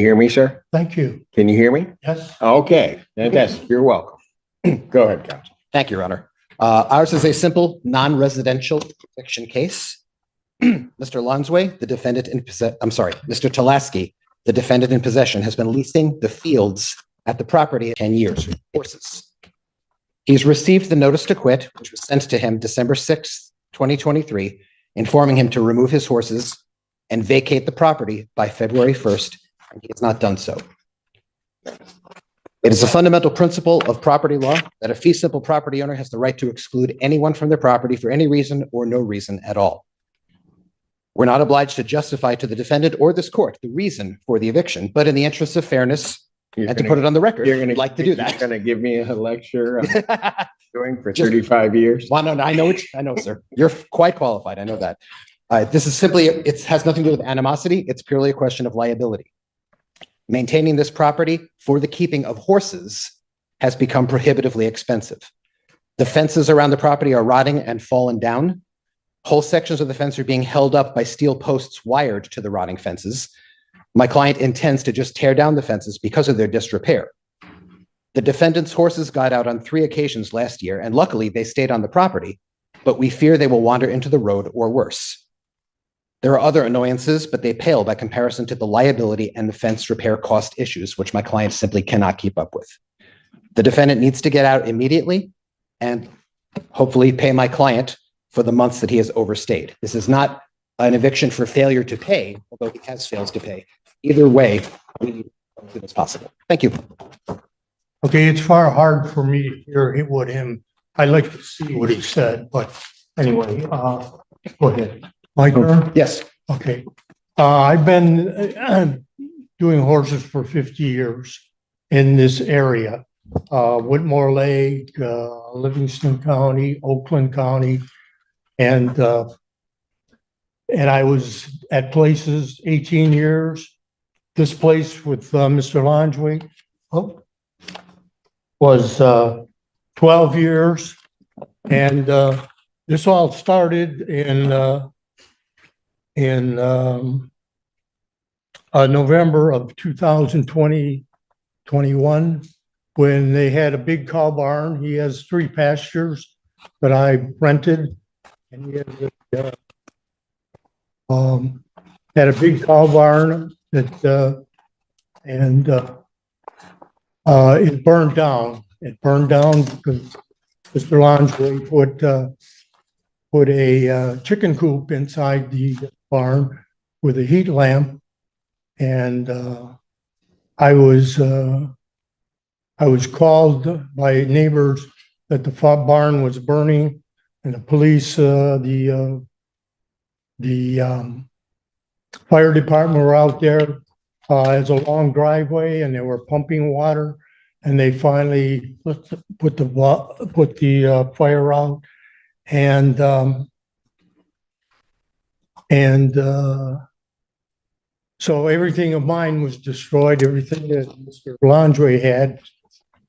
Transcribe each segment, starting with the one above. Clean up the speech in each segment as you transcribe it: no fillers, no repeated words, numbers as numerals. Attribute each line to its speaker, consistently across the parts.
Speaker 1: Hear me, sir?
Speaker 2: Thank you.
Speaker 1: Can you hear me?
Speaker 2: Yes.
Speaker 1: Okay, fantastic. You're welcome. Go ahead, counsel.
Speaker 3: Thank you, Your Honor. Ours is a simple non-residential eviction case. Mr. Lonsway, the defendant in possession, Mr. Talaski, the defendant in possession, has been leasing the fields at the property 10 years for horses. He's received the notice to quit, which was sent to him December 6th, 2023, informing him to remove his horses and vacate the property by February 1st, and he has not done so. It is a fundamental principle of property law that a fee simple property owner has the right to exclude anyone from their property for any reason or no reason at all. We're not obliged to justify to the defendant or this court the reason for the eviction, but in the interest of fairness and to put it on the record, I'd like to do that.
Speaker 1: You're going to give me a lecture on doing for 35 years?
Speaker 3: Well, no, I know, sir. You're quite qualified. I know that. This is simply, it has nothing to do with animosity. It's purely a question of liability. Maintaining this property for the keeping of horses has become prohibitively expensive. The fences around the property are rotting and fallen down. Whole sections of the fence are being held up by steel posts wired to the rotting fences. My client intends to just tear down the fences because of their disrepair. The defendant's horses got out on 3 occasions last year, and luckily they stayed on the property, but we fear they will wander into the road or worse. There are other annoyances, but they pale by comparison to the liability and the fence repair cost issues, which my client simply cannot keep up with. The defendant needs to get out immediately and hopefully pay my client for the months that he has overstayed. This is not an eviction for failure to pay, although he has failed to pay. Either way, we need as soon as possible. Thank you.
Speaker 2: Okay, it's far hard for me to hear what I'd like to see what he said, but anyway, go ahead. My turn?
Speaker 3: Yes.
Speaker 2: Okay. I've been doing horses for 50 years in this area. Whitmore Lake, Livingston County, Oakland County, and I was at places 18 years. This place with Mr. Lonsway was 12 years, and this all started in November of 2021 when they had a big cow barn. He has 3 pastures that I rented, and he had a big cow barn that it burned down. It burned down because Mr. Lonsway put a chicken coop inside the barn with a heat lamp, and I was called by neighbors that the barn was burning, and the police, the fire department were out there. It's a long driveway, and they were pumping water, and they finally put the fire out, and so everything of mine was destroyed. Everything that Mr. Lonsway had,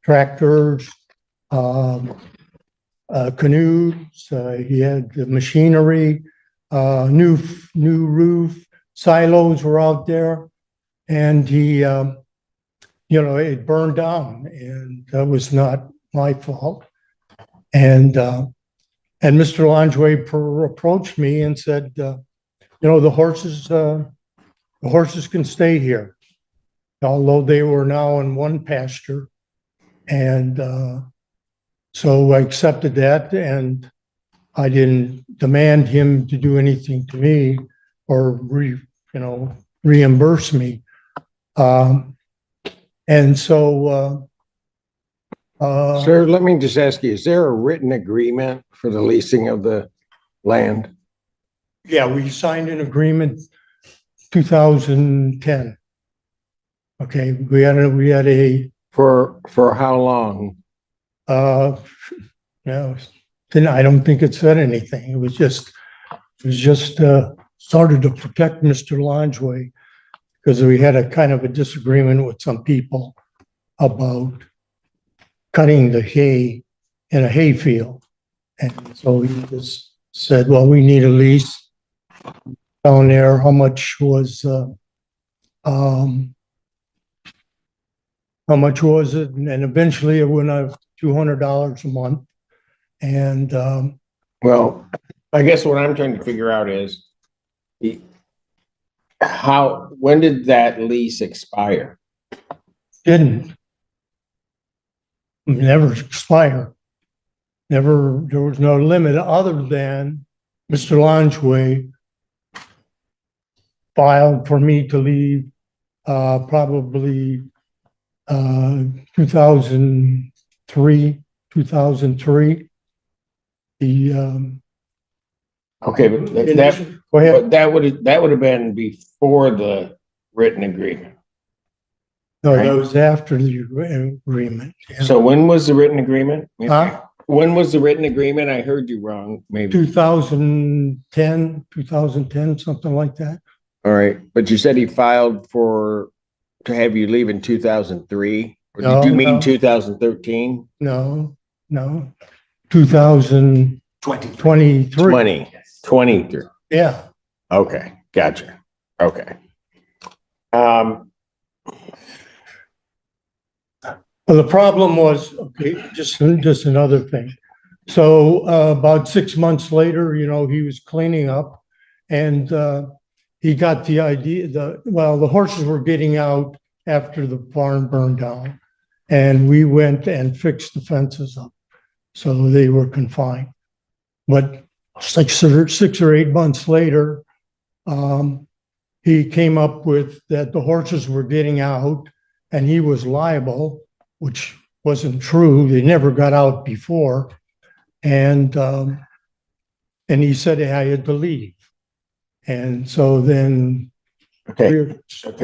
Speaker 2: tractors, canoes, he had the machinery, new roof, silos were out there, and he, it burned down, and that was not my fault. And Mr. Lonsway approached me and said, the horses can stay here, although they were now in one pasture. And so I accepted that, and I didn't demand him to do anything to me or reimburse me. And so
Speaker 1: sir, let me just ask you, is there a written agreement for the leasing of the land?
Speaker 2: Yeah, we signed an agreement 2010. Okay, we had a
Speaker 1: For how long?
Speaker 2: I don't think it said anything. It was just started to protect Mr. Lonsway because we had a kind of a disagreement with some people about cutting the hay in a hay field. And so he just said, well, we need a lease down there. How much was how much was it? And eventually it went up $200 a month. And,
Speaker 1: Well, I guess what I'm trying to figure out is when did that lease expire?
Speaker 2: didn't never expire. Never, there was no limit other than Mr. Longway filed for me to leave probably 2003, 2003. The
Speaker 1: Okay, but
Speaker 2: go ahead.
Speaker 1: that would have been before the written agreement.
Speaker 2: No,
Speaker 1: right?
Speaker 2: that was after the agreement. Yeah.
Speaker 1: So when was the written agreement?
Speaker 2: Huh?
Speaker 1: When was the written agreement? I heard you wrong, maybe.
Speaker 2: 2010, something like that.
Speaker 1: All right, but you said he filed to have you leave in 2003? Or
Speaker 2: No,
Speaker 1: did you mean
Speaker 2: no.
Speaker 1: 2013?
Speaker 2: No, 2023.
Speaker 1: 23.
Speaker 2: Yeah.
Speaker 1: Okay, gotcha. Okay.
Speaker 2: Well, the problem was, okay, just another thing. So about 6 months later, he was cleaning up and he got the idea the horses were getting out after the barn burned down. And we went and fixed the fences up. So they were confined. But 6 or 8 months later, he came up with that the horses were getting out and he was liable, which wasn't true. They never got out before. And he said I had to leave. And so then.
Speaker 1: Okay.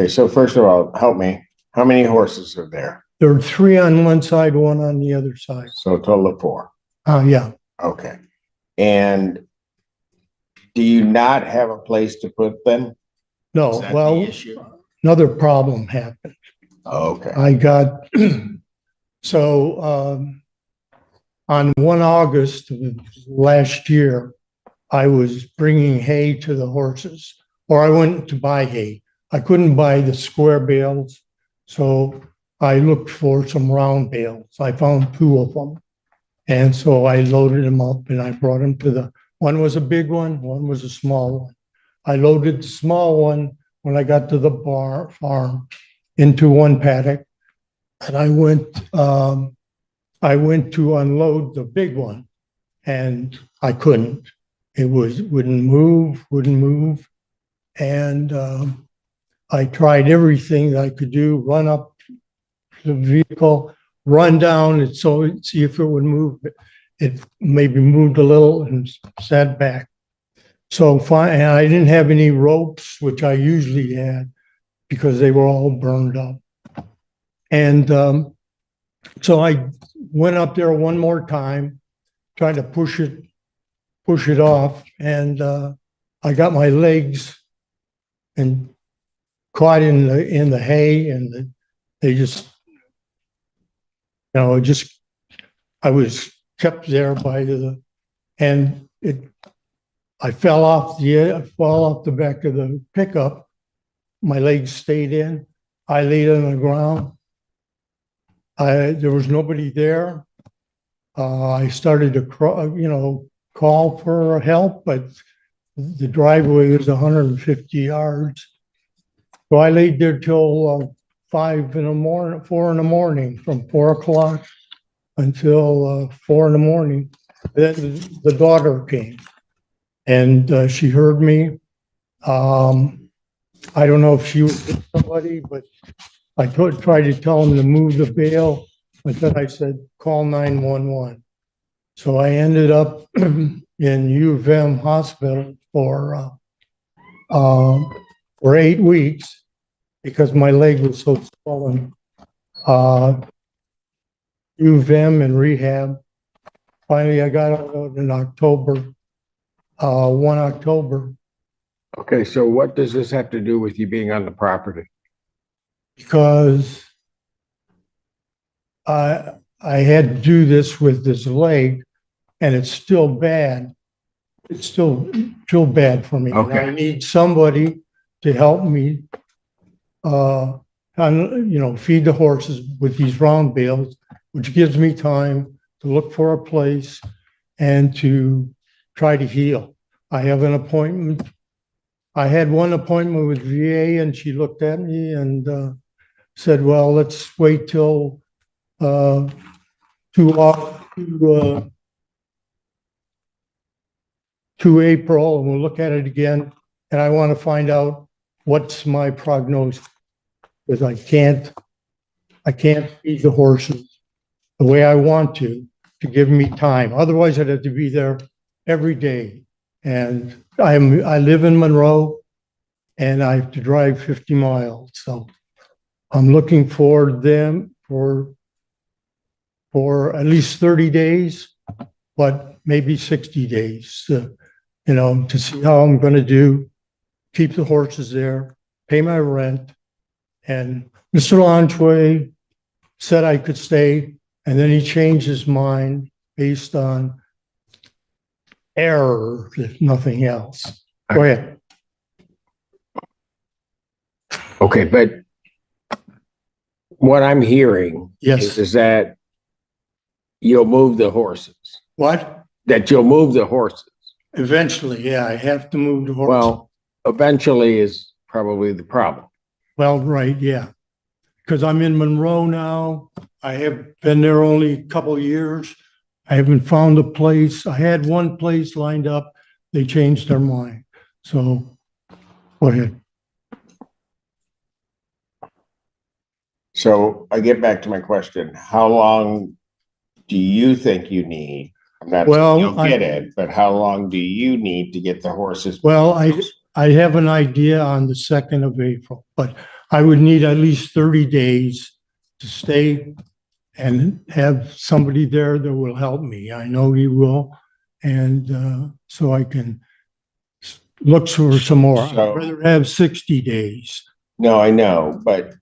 Speaker 1: So first of all, help me. How many horses are there?
Speaker 2: There were 3 on one side, 1 on the other side.
Speaker 1: So a total of 4.
Speaker 2: Yeah.
Speaker 1: Okay. And do you not have a place to put them?
Speaker 2: No,
Speaker 1: Is that
Speaker 2: well,
Speaker 1: the issue?
Speaker 2: another problem happened.
Speaker 1: Okay.
Speaker 2: I got, so on 1 August of last year, I was bringing hay to the horses, or I went to buy hay. I couldn't buy the square bales, so I looked for some round bales. I found 2 of them. And so I loaded them up and I brought them to one was a big one was a small one. I loaded the small one when I got to the farm into one paddock. And I went to unload the big one and I couldn't. It wouldn't move. And I tried everything that I could do, run up the vehicle, run down and see if it would move. It maybe moved a little and sat back. So fine, and I didn't have any ropes, which I usually had because they were all burned up. And so I went up there one more time, tried to push it off, and I got my legs and caught in the hay, and they just, I was kept there I fell off the back of the pickup. My legs stayed in. I laid on the ground. There was nobody there. I started to call for help, but the driveway was 150 yards. So I laid there till 4 in the morning, from 4 o'clock until 4 in the morning. Then the daughter came and she heard me. I don't know if she was with somebody, but I tried to tell him to move the bale, but then I said, call 911. So I ended up in U of M hospital for 8 weeks because my leg was so swollen. U of M and rehab. Finally, I got out in October, 1 October.
Speaker 1: Okay, so what does this have to do with you being on the property?
Speaker 2: Because I had to do this with this leg, and it's still bad. It's still bad for me.
Speaker 1: Okay.
Speaker 2: And I need somebody to help me feed the horses with these round bales, which gives me time to look for a place and to try to heal. I have an appointment. I had one appointment with VA and she looked at me and said, well, let's wait till to April and we'll look at it again. And I want to find out what's my prognosis, because I can't feed the horses the way I want to give me time. Otherwise, I'd have to be there every day. And I live in Monroe and I have to drive 50 miles. So I'm looking for them for at least 30 days, but maybe 60 days, to see how I'm going to do, keep the horses there, pay my rent. And Mr. Lanchway said I could stay, and then he changed his mind based on error, if nothing else. Go ahead.
Speaker 1: Okay, but what I'm hearing
Speaker 2: Yes.
Speaker 1: is that you'll move the horses,
Speaker 2: What?
Speaker 1: that you'll move the horses.
Speaker 2: Eventually, yeah, I have to move the horses.
Speaker 1: Well, eventually is probably the problem.
Speaker 2: Well, right, yeah. Because I'm in Monroe now. I have been there only a couple of years. I haven't found a place. I had one place lined up. They changed their mind. So, go ahead.
Speaker 1: So I get back to my question. How long do you think you need? I'm not
Speaker 2: Well,
Speaker 1: saying you'll get it, but how long do you need to get the horses?
Speaker 2: Well, I have an idea on the 2nd of April, but I would need at least 30 days to stay and have somebody there that will help me. I know he will. And so I can look for some more. I'd rather have 60 days.
Speaker 1: No, I know, but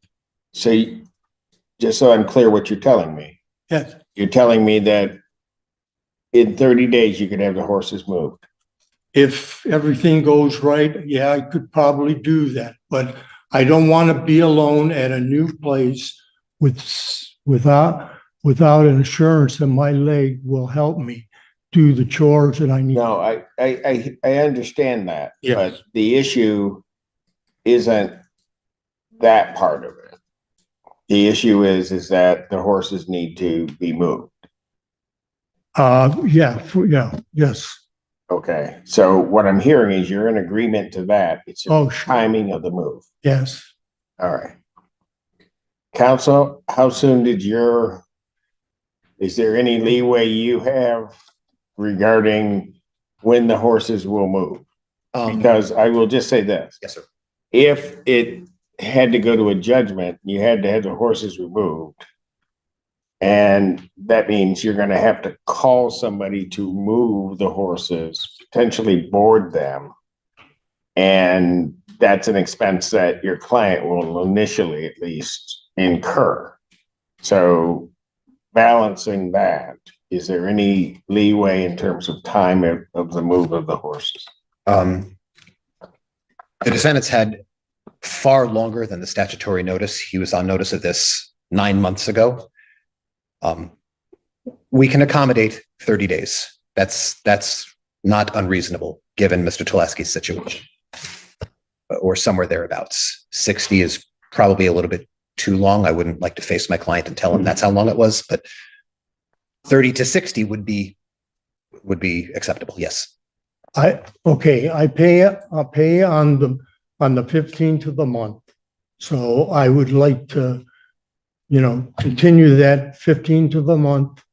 Speaker 1: just so I'm clear what you're telling me.
Speaker 2: Yes.
Speaker 1: You're telling me that in 30 days, you could have the horses moved.
Speaker 2: If everything goes right, yeah, I could probably do that, but I don't want to be alone at a new place without an assurance that my leg will help me do the chores that I need.
Speaker 1: No, I understand that.
Speaker 2: Yes.
Speaker 1: But the issue isn't that part of it. The issue is that the horses need to be moved.
Speaker 2: Yes.
Speaker 1: Okay, so what I'm hearing is you're in agreement to that. It's just
Speaker 2: Oh,
Speaker 1: the
Speaker 2: sure.
Speaker 1: timing of the move.
Speaker 2: Yes.
Speaker 1: All right. Counsel, how soon is there any leeway you have regarding when the horses will move? Because I will just say this.
Speaker 3: Yes, sir.
Speaker 1: If it had to go to a judgment, you had to have the horses removed. And that means you're going to have to call somebody to move the horses, potentially board them. And that's an expense that your client will initially at least incur. So balancing that, is there any leeway in terms of time of the move of the horses?
Speaker 3: The defendant's had far longer than the statutory notice. He was on notice of this 9 months ago. We can accommodate 30 days. That's not unreasonable given Mr. Tuleski's situation, or somewhere thereabouts. 60 is probably a little bit too long. I wouldn't like to face my client and tell him that's how long it was, but 30 to 60 would be acceptable. Yes.
Speaker 2: I'll pay on the 15th of the month. So I would like to, continue that 15th of the month,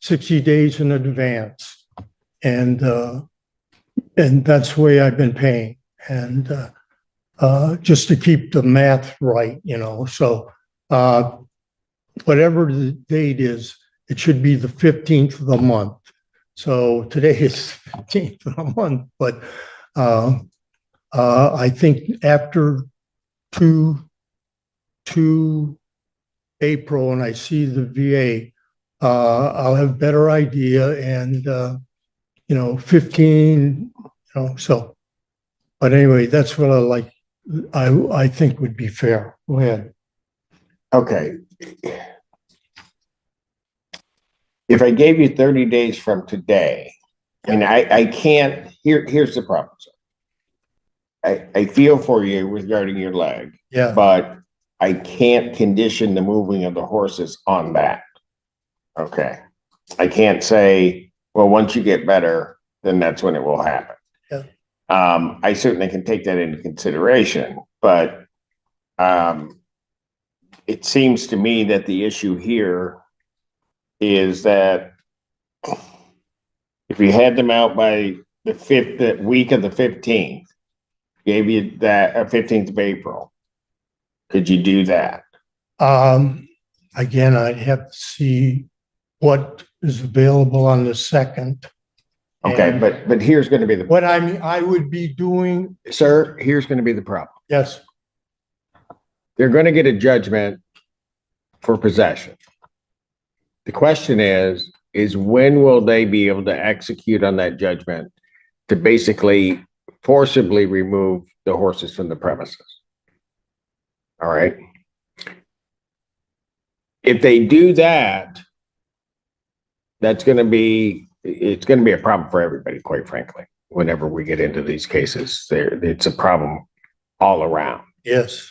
Speaker 2: 60 days in advance. And that's the way I've been paying. And just to keep the math right, so whatever the date is, it should be the 15th of the month. So today is 15th of the month, but I think after 2 April, and I see the VA, I'll have a better idea, and 15, so. But anyway, that's what I like. I think would be fair. Go ahead.
Speaker 1: Okay. If I gave you 30 days from today, and I can't, here's the problem. I feel for you regarding your leg,
Speaker 2: Yeah,
Speaker 1: but I can't condition the moving of the horses on that. Okay. I can't say, well, once you get better, then that's when it will happen.
Speaker 2: Yeah.
Speaker 1: I certainly can take that into consideration, but it seems to me that the issue here is that if you had them out by the week of the 15th, gave you that 15th of April, could you do that?
Speaker 2: again, I'd have to see what is available on the 2nd.
Speaker 1: Okay,
Speaker 2: And
Speaker 1: but here's going to be the,
Speaker 2: what I would be doing,
Speaker 1: sir, here's going to be the problem.
Speaker 2: yes,
Speaker 1: They're going to get a judgment for possession. The question is when will they be able to execute on that judgment to basically forcibly remove the horses from the premises? All right. If they do that, it's going to be a problem for everybody, quite frankly. Whenever we get into these cases, it's a problem all around.
Speaker 2: yes.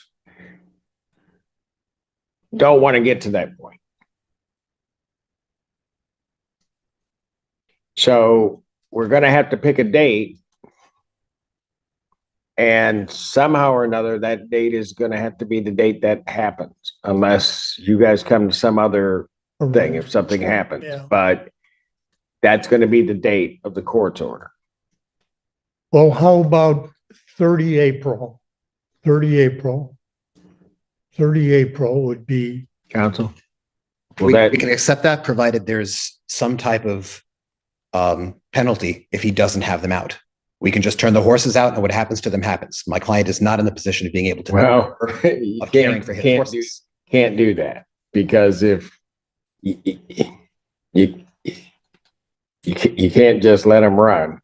Speaker 1: Don't want to get to that point. So we're going to have to pick a date, and somehow or another, that date is going to have to be the date that happens, unless you guys come to some other thing if something happens.
Speaker 2: Yeah.
Speaker 1: But that's going to be the date of the court's order.
Speaker 2: Well, how about 30 April? 30 April. 30 April would be,
Speaker 1: Counsel?
Speaker 3: We can accept that, provided there's some type of penalty if he doesn't have them out. We can just turn the horses out, and what happens to them happens. My client is not in the position of being able to.
Speaker 1: Well, you
Speaker 3: caring for his horses.
Speaker 1: Can't do that, because if you can't just let him run.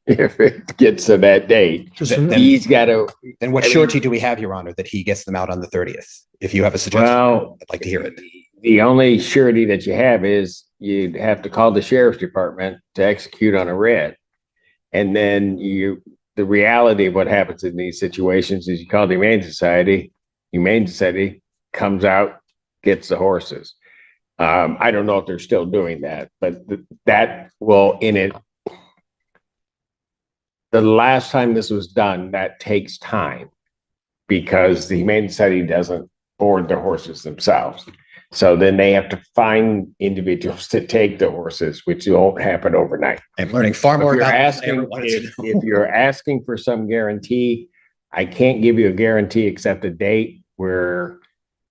Speaker 1: If it gets to that date, he's got to.
Speaker 3: Then what surety do we have, Your Honor, that he gets them out on the 30th? If you have a suggestion,
Speaker 1: Well,
Speaker 3: I'd like to hear it.
Speaker 1: The only surety that you have is you'd have to call the sheriff's department to execute on a writ. And then the reality of what happens in these situations is you call the Humane Society comes out, gets the horses. I don't know if they're still doing that, but that will the last time this was done, that takes time because the Humane Society doesn't board the horses themselves. So then they have to find individuals to take the horses, which won't happen overnight.
Speaker 3: I'm learning far more about
Speaker 1: if you're asking for some guarantee, I can't give you a guarantee except a date where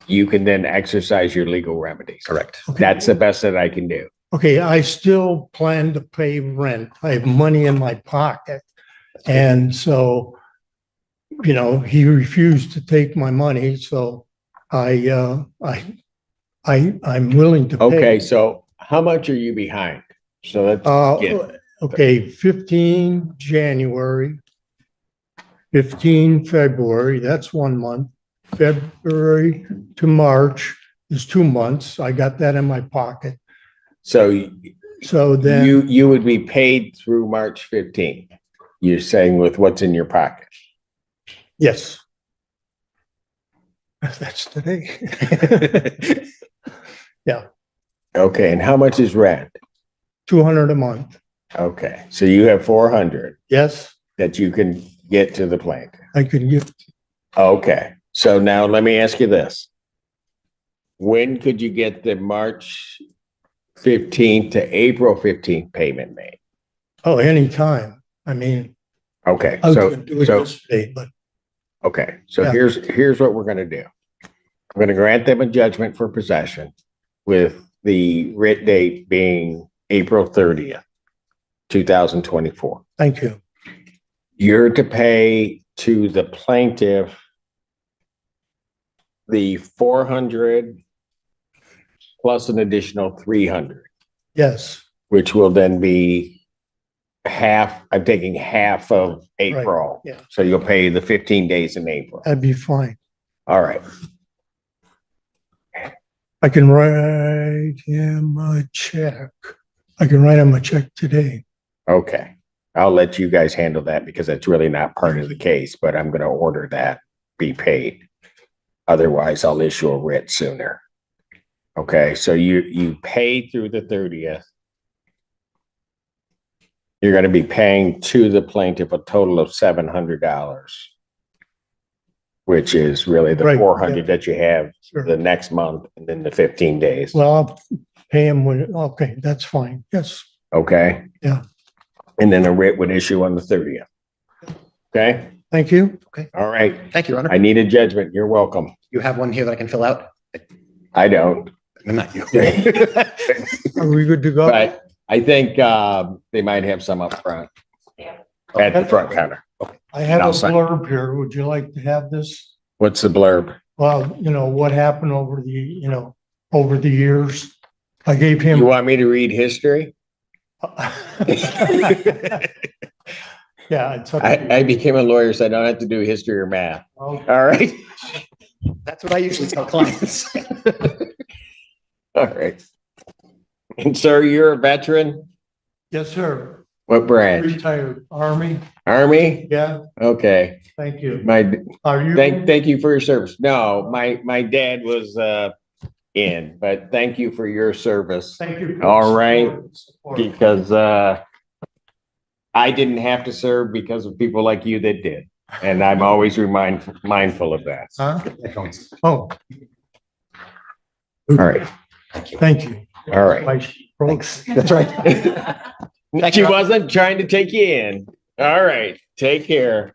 Speaker 1: you can then exercise your legal remedies.
Speaker 3: Correct.
Speaker 2: Okay.
Speaker 1: That's the best that I can do.
Speaker 2: okay, I still plan to pay rent. I have money in my pocket. And so, he refused to take my money. So I'm willing to pay.
Speaker 1: Okay, so how much are you behind? So that's
Speaker 2: Okay, 15 January, 15 February, that's 1 month. February to March is 2 months. I got that in my pocket.
Speaker 1: so
Speaker 2: So then,
Speaker 1: you would be paid through March 15th. You're saying with what's in your pocket.
Speaker 2: yes. That's today. Yeah,
Speaker 1: Okay, and how much is rent?
Speaker 2: 200 a month.
Speaker 1: Okay, so you have 400
Speaker 2: Yes,
Speaker 1: that you can get to the plaintiff.
Speaker 2: I could give,
Speaker 1: Okay, so now let me ask you this. When could you get the March 15th to April 15th payment made?
Speaker 2: anytime. I mean,
Speaker 1: Okay,
Speaker 2: I was
Speaker 1: so
Speaker 2: gonna do it yesterday, but
Speaker 1: okay, so
Speaker 2: Yeah.
Speaker 1: here's what we're gonna do. I'm gonna grant them a judgment for possession with the writ date being April 30th, 2024.
Speaker 2: thank you.
Speaker 1: You're to pay to the plaintiff the 400 plus an additional 300,
Speaker 2: Yes,
Speaker 1: which will then be I'm taking half of April.
Speaker 2: yeah.
Speaker 1: So you'll pay the 15 days in April.
Speaker 2: That'd be fine.
Speaker 1: All right.
Speaker 2: I can write him a check. I can write him a check today.
Speaker 1: Okay. I'll let you guys handle that because it's really not part of the case, but I'm going to order that be paid. Otherwise, I'll issue a writ sooner. Okay. So you pay through the 30th. You're going to be paying to the plaintiff a total of $700, which is really the
Speaker 2: Right,
Speaker 1: 400
Speaker 2: yeah.
Speaker 1: that you have
Speaker 2: Sure.
Speaker 1: the next month and then the 15 days.
Speaker 2: Well, I'll pay him when, okay, that's fine. Yes.
Speaker 1: Okay.
Speaker 2: Yeah.
Speaker 1: And then a writ would issue on the 30th. Okay.
Speaker 2: Thank you.
Speaker 1: All right.
Speaker 3: Thank you, Your Honor.
Speaker 1: I need a judgment. You're welcome.
Speaker 3: You have one here that I can fill out?
Speaker 1: I don't.
Speaker 3: Not you.
Speaker 2: Are we good to go?
Speaker 1: But I think they might have some up front at the front counter.
Speaker 2: I have a
Speaker 1: I'll sign.
Speaker 2: blurb here. Would you like to have this?
Speaker 1: What's the blurb?
Speaker 2: Well, what happened over over the years. I gave
Speaker 1: You
Speaker 2: him.
Speaker 1: want me to read history?
Speaker 2: Yeah, it's up to you.
Speaker 1: I became a lawyer, so I don't have to do history or math.
Speaker 2: Okay.
Speaker 1: All right.
Speaker 3: That's what I usually tell clients.
Speaker 1: All right. And sir, you're a veteran?
Speaker 2: Yes, sir.
Speaker 1: What branch?
Speaker 2: Retired Army.
Speaker 1: Army?
Speaker 2: Yeah,
Speaker 1: Okay.
Speaker 2: thank you.
Speaker 1: Thank
Speaker 2: Are you?
Speaker 1: you for your service. No, my dad was in, but thank you for your service.
Speaker 2: Thank you.
Speaker 1: All right.
Speaker 2: Support.
Speaker 1: Because I didn't have to serve because of people like you that did. And I'm always mindful of that.
Speaker 2: Huh? Oh,
Speaker 1: All right.
Speaker 2: thank you.
Speaker 1: All right.
Speaker 2: Thanks.
Speaker 3: That's right.
Speaker 1: She wasn't trying to take you in. All right. Take care.